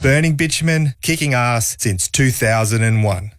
Burning Bitumen, kicking ass since 2001.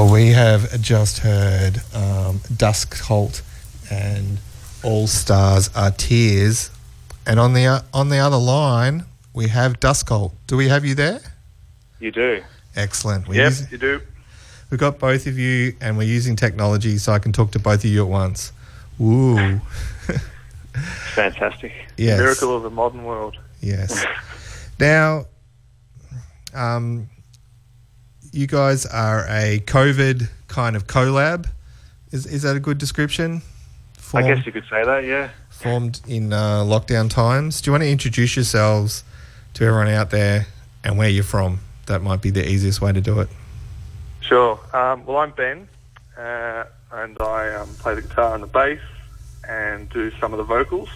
Well, we have just heard Dusk Cult and All Stars Are Tears. And on the other line, we have Dusk Cult. Do we have you there? You do. Excellent. You do. We've got both of you, and we're using technology so I can talk to both of you at once. Woo. Fantastic. Yes. The miracle of the modern world. Yes. Now, you guys are a COVID kind of collab. Is that a good description? I guess you could say that, yeah. Formed in lockdown times. Do you want to introduce yourselves to everyone out there and where you're from? That might be the easiest way to do it. Sure. Well, I'm Ben, and I play the guitar and the bass and do some of the vocals.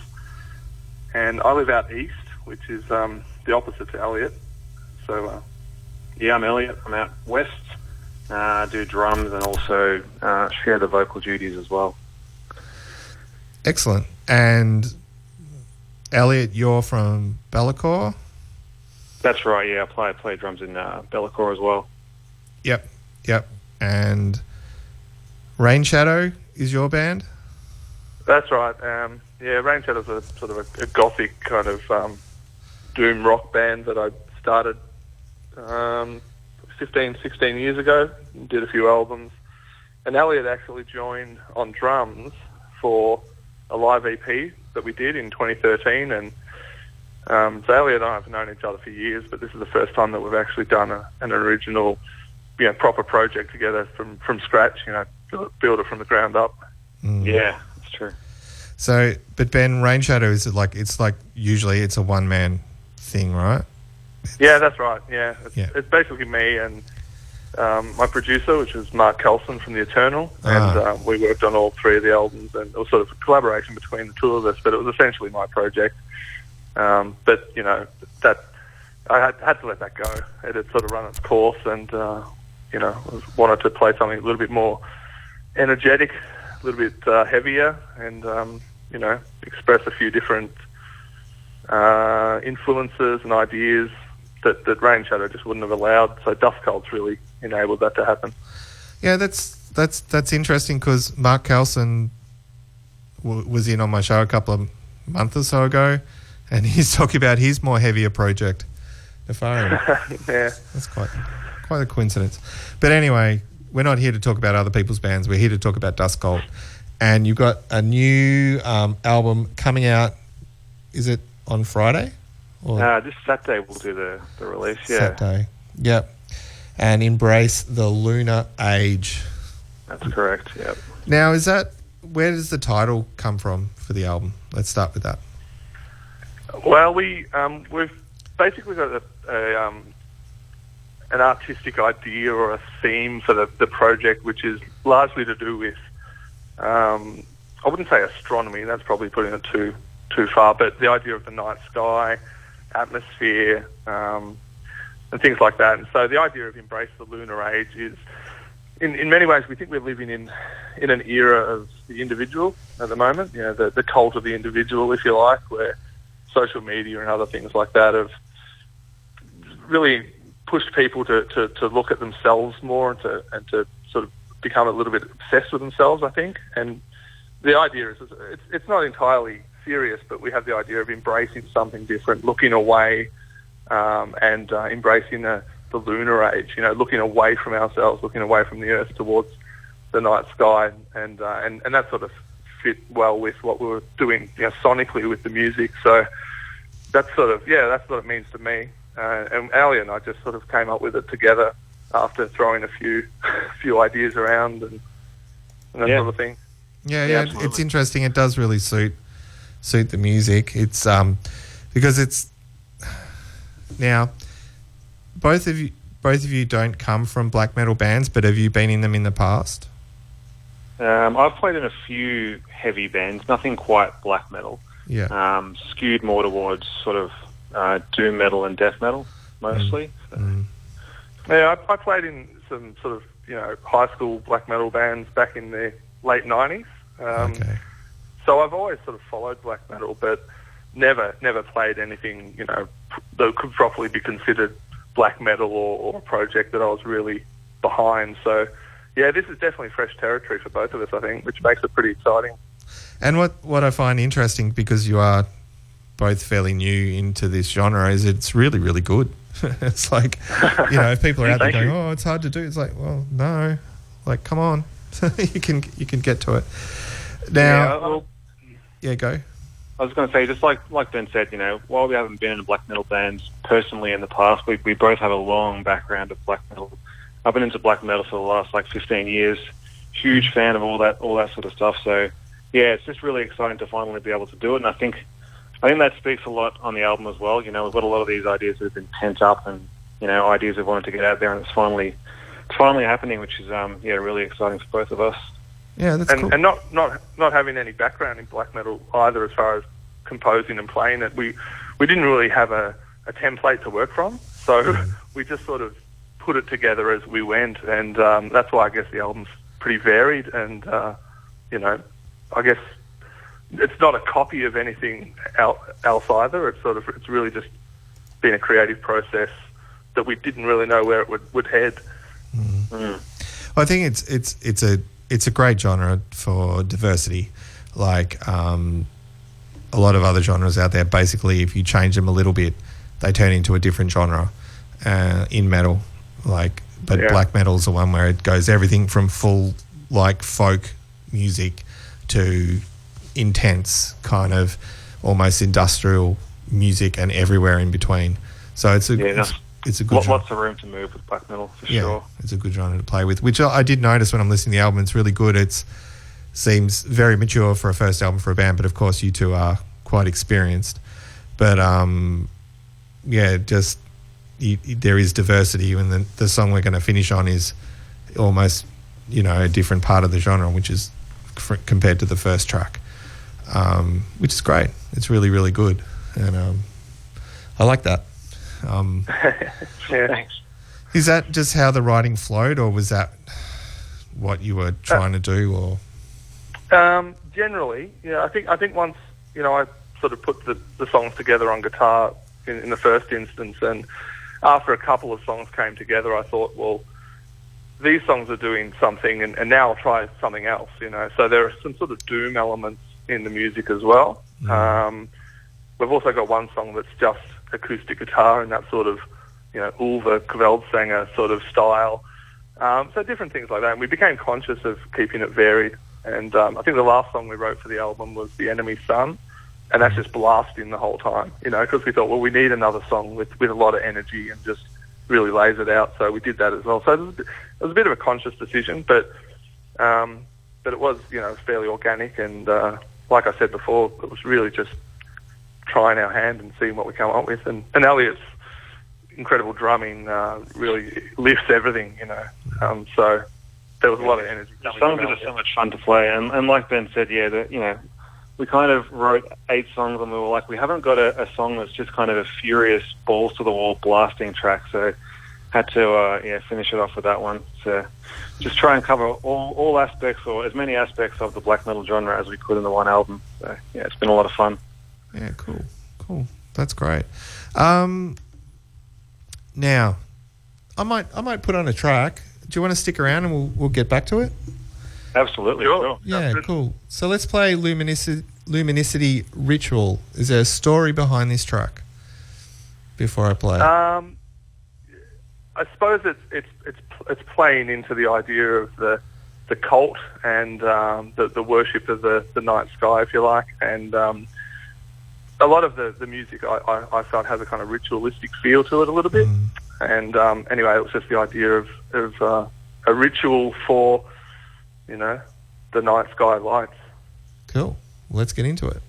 And I live out east, which is the opposite to Elliot. So, yeah, I'm Elliot. I'm out west. Do drums and also share the vocal duties as well. Excellent. And Elliot, you're from Bellacore? That's right, yeah. I play drums in Bellacore as well. Yep. And Rain Shadow is your band? That's right. Rain Shadow's a sort of a gothic kind of doom rock band that I started 15, 16 years ago. Did a few albums. And Elliot actually joined on drums for a live EP that we did in 2013. And so Elliot and I have known each other for years, but this is the first time that we've actually done an original, proper project together from scratch, build it from the ground up. Mm. Yeah, that's true. So, but Ben, Rain Shadow, it's like usually it's a one-man thing, right? Yeah, that's right. Yeah. It's basically me and my producer, which is Mark Kelson from The Eternal, and we worked on all three of the albums, and it was sort of a collaboration between the two of us, but it was essentially my project. But, that I had to let that go. It had sort of run its course, and, wanted to play something a little bit more energetic, a little bit heavier, and, express a few different influences and ideas that Rain Shadow just wouldn't have allowed. So Dusk Cult's really enabled that to happen. Yeah, that's interesting because Mark Kelson was in on my show a couple of months or so ago, and he's talking about his more heavier project, Nefarian. Yeah. That's quite a coincidence. But anyway, we're not here to talk about other people's bands. We're here to talk about Dusk Cult. And you've got a new album coming out, is it on Friday? This Saturday we'll do the release, yeah. Saturday, yep. And Embrace the Lunar Age. That's correct, yep. Now, where does the title come from for the album? Let's start with that. Well, we've basically got an artistic idea or a theme for the project, which is largely to do with, I wouldn't say astronomy, that's probably putting it too far, but the idea of the night sky, atmosphere, and things like that. And so the idea of Embrace the Lunar Age is, in many ways, we think we're living in an era of the individual at the moment, the cult of the individual, if you like, where social media and other things like that have really pushed people to look at themselves more and to sort of become a little bit obsessed with themselves, I think. And the idea is it's not entirely serious, but we have the idea of embracing something different, looking away and embracing the lunar age, looking away from ourselves, looking away from the earth towards the night sky, and that sort of fit well with what we were doing sonically with the music. So that's what it means to me. And Ali and I just sort of came up with it together after throwing a few ideas around and that sort of thing. Yeah, it's interesting. It does really suit the music. It's because it's now both of you don't come from black metal bands, but have you been in them in the past? I've played in a few heavy bands, nothing quite black metal. Yeah. Skewed more towards sort of doom metal and death metal mostly. Yeah, I played in some sort of high school black metal bands back in the late 90s. Okay. So I've always sort of followed black metal, but never played anything that could properly be considered black metal or a project that I was really behind. So yeah, this is definitely fresh territory for both of us, I think, which makes it pretty exciting. And what I find interesting, because you are both fairly new into this genre, is it's really, really good. It's like, if people are out there going, "Oh, it's hard to do," it's like, well, no, like, come on, you can get to it. Now, go. I was going to say, just like Ben said, while we haven't been in a black metal band personally in the past, we both have a long background of black metal. I've been into black metal for the last 15 years. Huge fan of all that sort of stuff. So yeah, it's just really exciting to finally be able to do it. And I think that speaks a lot on the album as well. We've got a lot of these ideas that have been pent up, and ideas we've wanted to get out there, and it's finally happening, which is really exciting for both of us. Yeah, that's cool. And not having any background in black metal either, as far as composing and playing it, we didn't really have a template to work from, so we just sort of put it together as we went, and that's why I guess the album's pretty varied, and I guess it's not a copy of anything else either. It's really just been a creative process that we didn't really know where it would head. Well, I think it's a great genre for diversity. Like a lot of other genres out there, basically, if you change them a little bit, they turn into a different genre in metal. Black metal's the one where it goes everything from full folk music to intense kind of almost industrial music and everywhere in between. So it's a good genre. Lots of room to move with black metal for sure. It's a good genre to play with, which I did notice when I'm listening to the album. It's really good. It seems very mature for a first album for a band, but of course you two are quite experienced. But there is diversity, and the song we're going to finish on is almost a different part of the genre, which is compared to the first track, which is great. It's really, really good, and I like that. Thanks. Is that just how the writing flowed, or was that what you were trying to do? Or generally, I think once I sort of put the songs together on guitar in the first instance, and after a couple of songs came together, I thought, well, these songs are doing something, and now I'll try something else. So there are some sort of doom elements in the music as well. We've also got one song that's just acoustic guitar and that sort of, Ulva Kveldsanger sort of style. So different things like that. And we became conscious of keeping it varied. And I think the last song we wrote for the album was The Enemy Sun, and that's just blasting the whole time, because we thought, well, we need another song with a lot of energy and just really lays it out. So we did that as well. So it was a bit of a conscious decision, but it was, fairly organic. And like I said before, it was really just trying our hand and seeing what we come up with. And Elliot's incredible drumming really lifts everything, so there was a lot of energy. The songs are just so much fun to play, and like Ben said, we kind of wrote 8 songs, and we were like, we haven't got a song that's just kind of a furious balls to the wall blasting track, so had to finish it off with that one to just try and cover all aspects, or as many aspects of the black metal genre as we could in the one album. So it's been a lot of fun. Yeah, cool. That's great. Now, I might put on a track. Do you want to stick around and we'll get back to it? Absolutely. Sure. Yeah, cool. So let's play Luminosity Ritual. Is there a story behind this track before I play it? I suppose it's playing into the idea of the cult and the worship of the night sky, if you like, and a lot of the music I felt has a kind of ritualistic feel to it a little bit. And anyway, it was just the idea of a ritual for, the night sky lights. Cool. Let's get into it.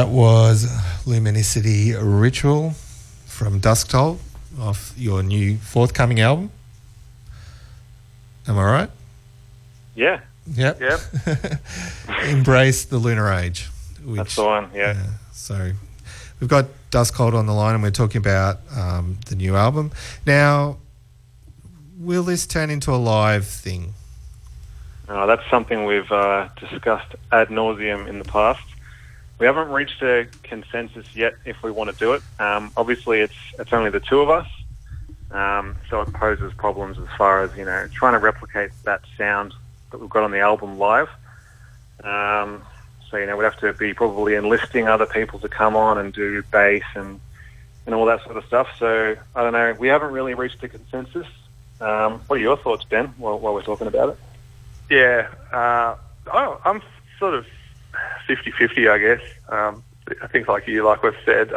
That was Luminosity Ritual from Dusk Cult off your new forthcoming album. Am I right? Yeah. Yep. Yep. Embrace the Lunar Age. Which, That's the one, yeah. So we've got Dusk Cult on the line and we're talking about the new album. Now, will this turn into a live thing? That's something we've discussed ad nauseum in the past. We haven't reached a consensus yet if we want to do it. Obviously, it's only the two of us, so it poses problems as far as trying to replicate that sound that we've got on the album live. So we'd have to be probably enlisting other people to come on and do bass and all that sort of stuff. So I don't know. We haven't really reached a consensus. What are your thoughts, Ben, while we're talking about it? Yeah, I'm sort of 50-50, I guess. I think like we've said,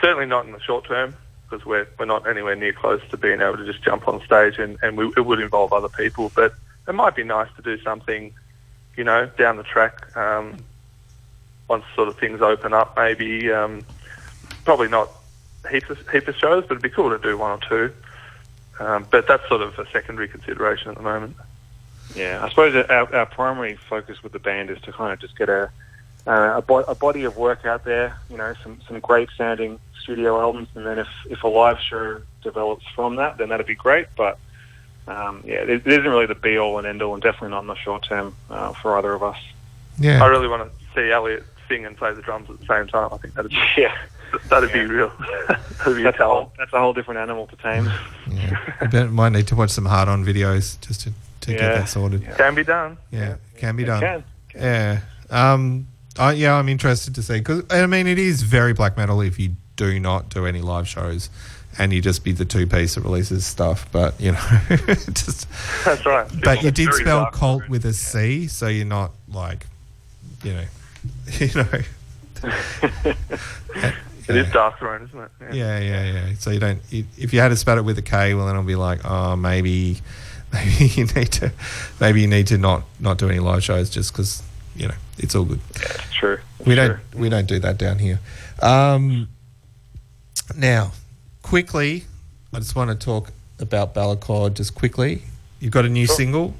certainly not in the short term because we're not anywhere near close to being able to just jump on stage and it would involve other people. But it might be nice to do something, down the track once sort of things open up. Maybe probably not heaps of shows, but it'd be cool to do one or two. But that's sort of a secondary consideration at the moment. Yeah, I suppose our primary focus with the band is to kind of just get a body of work out there, some great sounding studio albums, and then if a live show develops from that, then that'd be great. But it isn't really the be all and end all, and definitely not in the short term for either of us. Yeah, I really want to see Elliot sing and play the drums at the same time. I think that'd be real. That'd be that's a whole different animal to tame. Yeah, might need to watch some hard-on videos just to get that sorted. Yeah. Can be done. Yeah, can be done. Can. Yeah. I'm interested to see because it is very black metal if you do not do any live shows and you just be the two-piece that releases stuff. But just that's right. But you did spell cult with a C, so you're not like, It is Dark Throne, isn't it? Yeah. So you don't. If you had to spell it with a K, well, then I'll be like, oh, maybe you need to not do any live shows just because it's all good. Yeah, it's true. We don't do that down here. Now, quickly, I just want to talk about Balaclava just quickly. You've got a new single.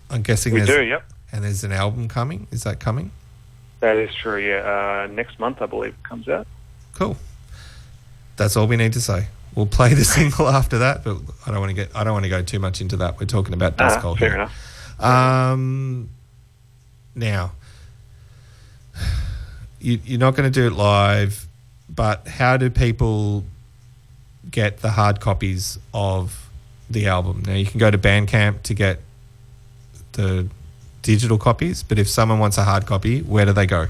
I'm guessing we do. Yep. And there's an album coming. Is that coming? That is true. Yeah. Next month, I believe, it comes out. Cool. That's all we need to say. We'll play the single after that, but I don't want to go too much into that. We're talking about Dusk Cult fair here. enough. Now, you're not going to do it live, but how do people get the hard copies of the album? Now, you can go to Bandcamp to get the digital copies, but if someone wants a hard copy, where do they go?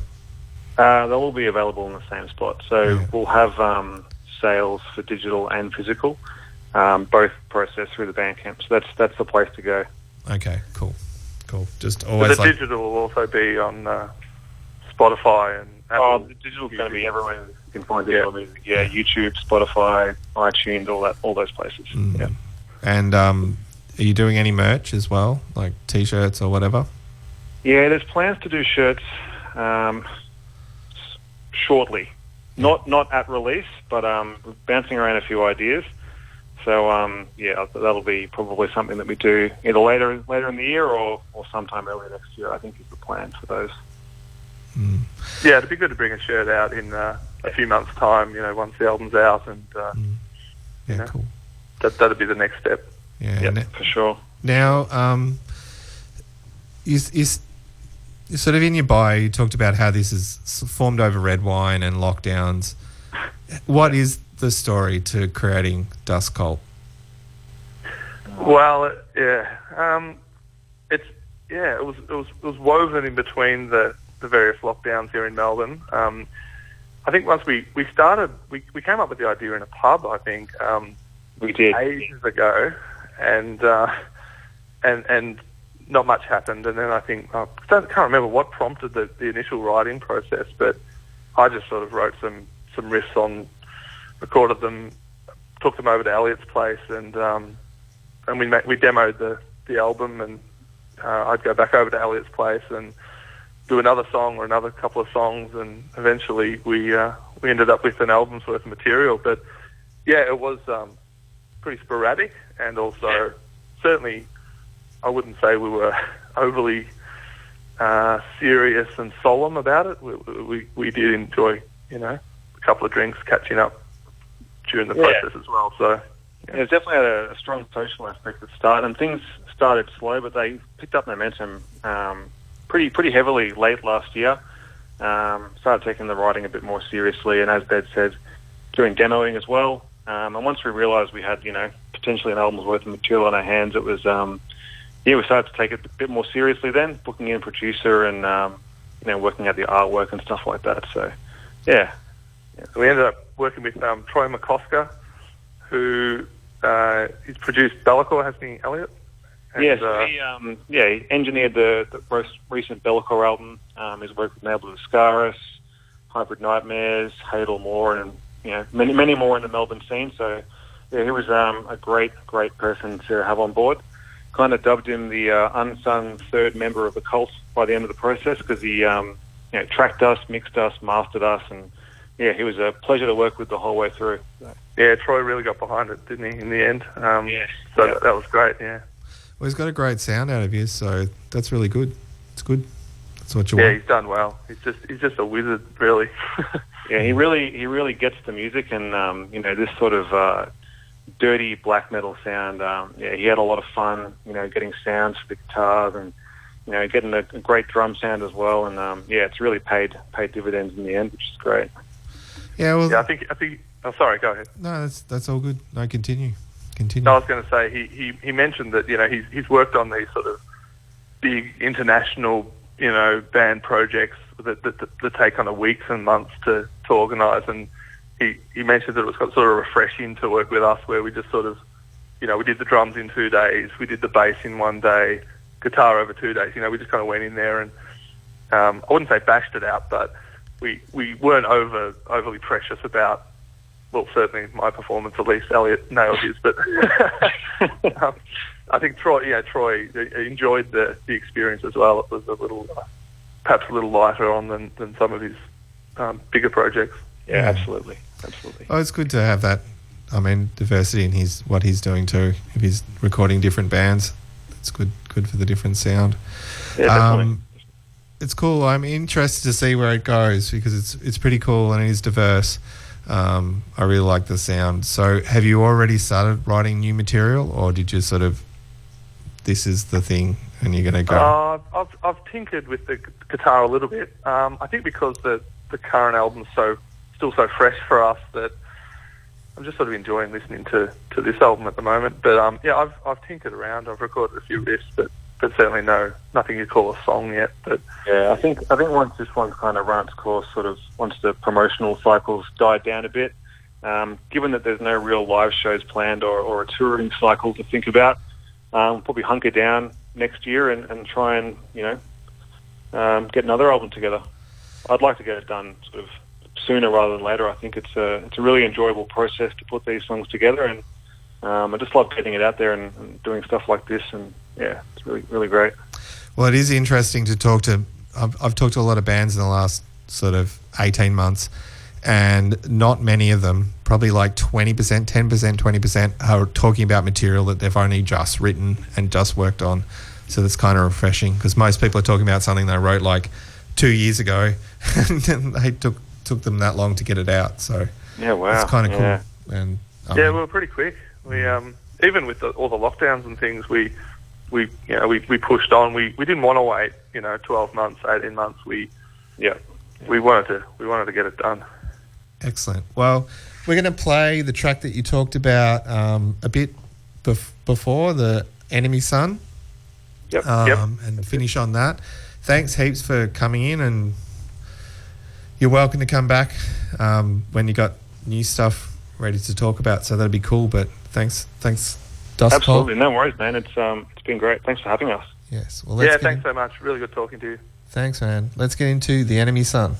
They'll all be available in the same spot. So we'll have sales for digital and physical, both processed through the Bandcamp. So that's the place to go. Okay, cool. Just always. The digital will also be on Spotify and Apple. The digital's going to be everywhere. You can find digital music. Yeah, YouTube, Spotify, iTunes, all those places. Yeah. And are you doing any merch as well, like T-shirts or whatever? Yeah, there's plans to do shirts shortly. Not at release, but bouncing around a few ideas. So that'll be probably something that we do either later in the year or sometime early next year. I think is the plan for those. Yeah, it'd be good to bring a shirt out in a few months' time. Once the album's out, and cool. That'd be the next step. Yeah, for sure. Now, is sort of in your bio, you talked about how this is formed over red wine and lockdowns. What is the story to creating Dusk Cult? Well, it was woven in between the various lockdowns here in Melbourne. I think once we started, we came up with the idea in a pub. I think we did ages ago, and not much happened. And then I think I can't remember what prompted the initial writing process, but I just sort of wrote some riffs on, recorded them, took them over to Elliot's place, and we demoed the album, and I'd go back over to Elliot's place and do another song or another couple of songs, and eventually we ended up with an album's worth of material. But yeah, it was pretty sporadic, and also certainly I wouldn't say we were overly serious and solemn about it. We did enjoy, a couple of drinks, catching up during the process as well. So yeah, it's definitely had a strong social aspect at the start, and things started slow, but they picked up momentum pretty heavily late last year. Started taking the writing a bit more seriously, and as Bed said, doing demoing as well. And once we realised we had, potentially an album's worth of material on our hands, it was, we started to take it a bit more seriously then, booking in a producer and, working out the artwork and stuff like that. So, yeah. So we ended up working with Troy McCosker, who he's produced Bellacore, hasn't he, Elliot? And, yes, he engineered the most recent Bellacore album. He's worked with Nail of Scaris, Hybrid Nightmares, Hadal Moore, and many more in the Melbourne scene. So yeah, he was a great person to have on board. Kind of dubbed him the unsung third member of the cult by the end of the process, because he tracked us, mixed us, mastered us, and yeah, he was a pleasure to work with the whole way through. So. Yeah, Troy really got behind it, didn't he, in the end? That was great, yeah. Well, he's got a great sound out of you, so that's really good. It's good. That's what you want. Yeah, he's done well. He's just a wizard, really. Yeah, he really gets the music, and this sort of dirty black metal sound. He had a lot of fun, getting sounds for the guitars, and getting a great drum sound as well. And it's really paid dividends in the end, which is great. Yeah, well, yeah, I think. Oh, sorry, go ahead. No, that's all good. No, continue. No, I was going to say he mentioned that he's worked on these sort of big international band projects that take kind of weeks and months to organise, and he mentioned that it was sort of refreshing to work with us, where we just sort of we did the drums in 2 days, we did the bass in 1 day, guitar over 2 days. We just kind of went in there and I wouldn't say bashed it out, but we weren't overly precious about. Well, certainly my performance, at least. Elliot nailed his, but I think Troy enjoyed the experience as well. It was perhaps a little lighter on than some of his bigger projects. Yeah, absolutely. Oh, it's good to have that. I mean, diversity in what he's doing too. If he's recording different bands, it's good for the different sound. Yeah, definitely. It's cool. I'm interested to see where it goes, because it's pretty cool and it is diverse. I really like the sound. So have you already started writing new material, or did you sort of, this is the thing and you're going to go? I've tinkered with the guitar a little bit. I think because the current album's still so fresh for us, that I'm just sort of enjoying listening to this album at the moment. But I've tinkered around. I've recorded a few riffs, but certainly nothing you call a song yet. But yeah, I think once this one's kind of run its course, sort of once the promotional cycles died down a bit, given that there's no real live shows planned or a touring cycle to think about, probably hunker down next year and try and get another album together. I'd like to get it done sort of sooner rather than later. I think it's a really enjoyable process to put these songs together, and I just love getting it out there and doing stuff like this, and yeah, it's really, really great. Well, it is interesting to talk to. I've talked to a lot of bands in the last sort of 18 months, and not many of them, probably like 20%, 10%, 20% are talking about material that they've only just written and just worked on. So that's kind of refreshing, because most people are talking about something they wrote like 2 years ago and they took them that long to get it out. So yeah, wow, it's kind of cool. And we were pretty quick. We even with all the lockdowns and things, we pushed on. We didn't want to wait 12 months, 18 months. We wanted to get it done. Excellent. Well, we're going to play the track that you talked about a bit before, the Enemy Sun. Yep. And finish on that. Thanks heaps for coming in, and you're welcome to come back when you got new stuff ready to talk about. So that'd be cool. But thanks, Dusk Cult. Absolutely, no worries, man. It's been great. Thanks for having us. Yes. Well, thanks so much. Really good talking to you. Thanks, man. Let's get into the Enemy Sun.